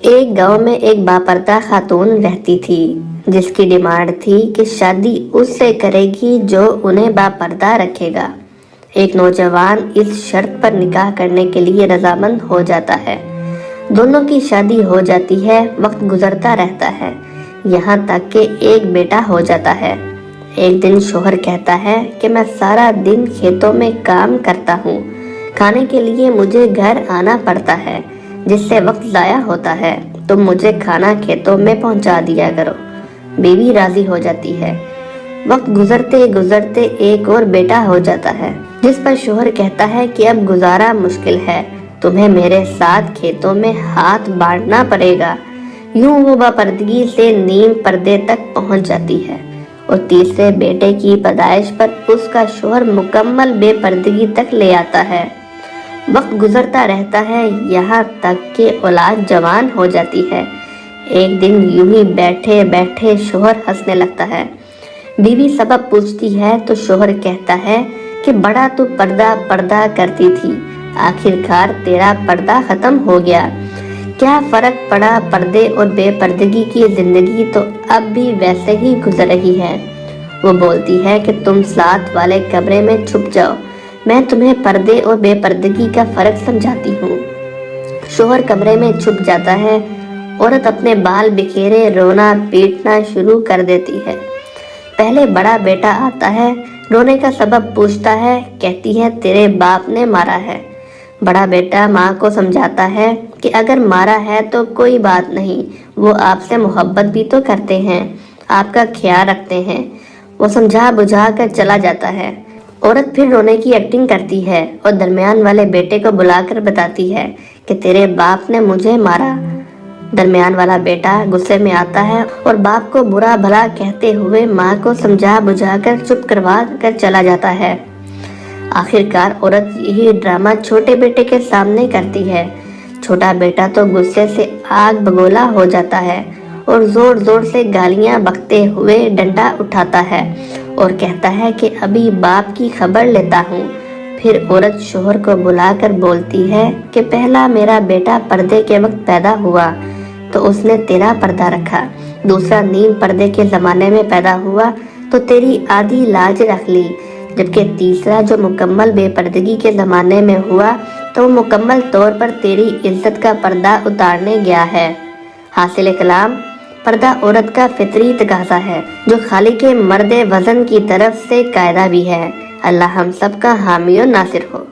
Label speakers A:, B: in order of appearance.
A: ایک گاؤں میں ایک باپردہ خاتون رہتی تھی جس کی ڈیمانڈ تھی کہ شادی اس سے کرے گی جو انہیں باپردہ رکھے گا۔ ایک نوجوان اس شرط پر نکاح کرنے کے لیے رضامند ہو جاتا ہے۔ دونوں کی شادی ہو جاتی ہے، وقت گزرتا رہتا ہے، یہاں تک کہ ایک بیٹا ہو جاتا ہے۔ ایک دن شوہر کہتا ہے کہ میں سارا دن کھیتوں میں کام کرتا ہوں، کھانے کے لیے مجھے گھر آنا پڑتا ہے جس سے وقت ضائع ہوتا ہے، تم مجھے کھانا کھیتوں میں پہنچا دیا کرو۔ بیوی راضی ہو جاتی ہے۔ وقت گزرتے گزرتے ایک اور بیٹا ہو جاتا ہے جس پر شوہر کہتا ہے کہ اب گزارا مشکل ہے، تمہیں میرے ساتھ کھیتوں میں ہاتھ بانٹنا پڑے گا۔ یوں وہ باپردگی سے نیم پردے تک پہنچ جاتی ہے اور تیسرے بیٹے کی پیدائش پر اس کا شوہر مکمل بے پردگی تک لے آتا ہے۔ وقت گزرتا رہتا ہے یہاں تک کہ اولاد جوان ہو جاتی ہے۔ ایک دن یوں ہی بیٹھے بیٹھے شوہر ہنسنے لگتا ہے۔ بیوی سبب پوچھتی ہے تو شوہر کہتا ہے کہ بڑا تو پردہ کرتی تھی، آخرکار تیرا پردہ ختم ہو گیا۔ کیا فرق پڑا، پردے اور بے پردگی کی زندگی تو اب بھی ویسے ہی گزر رہی ہے۔ وہ بولتی ہے کہ تم ساتھ والے کمرے میں چھپ جاؤ، میں تمہیں پردے اور بے پردگی کا فرق سمجھاتی ہوں۔ شوہر کمرے میں چھپ جاتا ہے، عورت اپنے بال بکھیرے رونا پیٹنا شروع کر دیتی ہے۔ پہلے بڑا بیٹا آتا ہے، رونے کا سبب پوچھتا ہے، کہتی ہے تیرے باپ نے مارا ہے۔ بڑا بیٹا ماں کو سمجھاتا ہے کہ اگر مارا ہے تو کوئی بات نہیں، وہ آپ سے محبت بھی تو کرتے ہیں، آپ کا خیال رکھتے ہیں۔ وہ سمجھا بجھا کر چلا جاتا ہے۔ عورت پھر رونے کی ایکٹنگ کرتی ہے اور درمیان والے بیٹے کو بلا کر بتاتی ہے کہ تیرے باپ نے مجھے مارا۔ درمیان والا بیٹا غصے میں آتا ہے اور باپ کو برا بھلا کہتے ہوئے ماں کو سمجھا بجھا کر چپ کروا کر چلا جاتا ہے۔ آخرکار عورت یہی ڈرامہ چھوٹے بیٹے کے سامنے کرتی ہے۔ چھوٹا بیٹا تو غصے سے آگ بگولا ہو جاتا ہے اور زور زور سے گالیاں بکتے ہوئے ڈنڈا اٹھاتا ہے اور کہتا ہے کہ ابھی باپ کی خبر لیتا ہوں۔ پھر عورت شوہر کو بلا کر بولتی ہے کہ پہلا میرا بیٹا پردے کے وقت پیدا ہوا تو اس نے تیرا پردہ رکھا، دوسرا نیم پردے کے زمانے میں پیدا ہوا تو تیری آدھی لاج رکھ لی، جبکہ تیسرا جو مکمل بے پردگی کے زمانے میں ہوا تو وہ مکمل طور پر تیری عزت کا پردہ اتارنے گیا ہے۔ حاصل کلام، پردہ عورت کا فطری تقاضا ہے جو خالق مرد وزن کی طرف سے قاعدہ بھی ہے۔ اللہ ہم سب کا حامی و ناصر ہو۔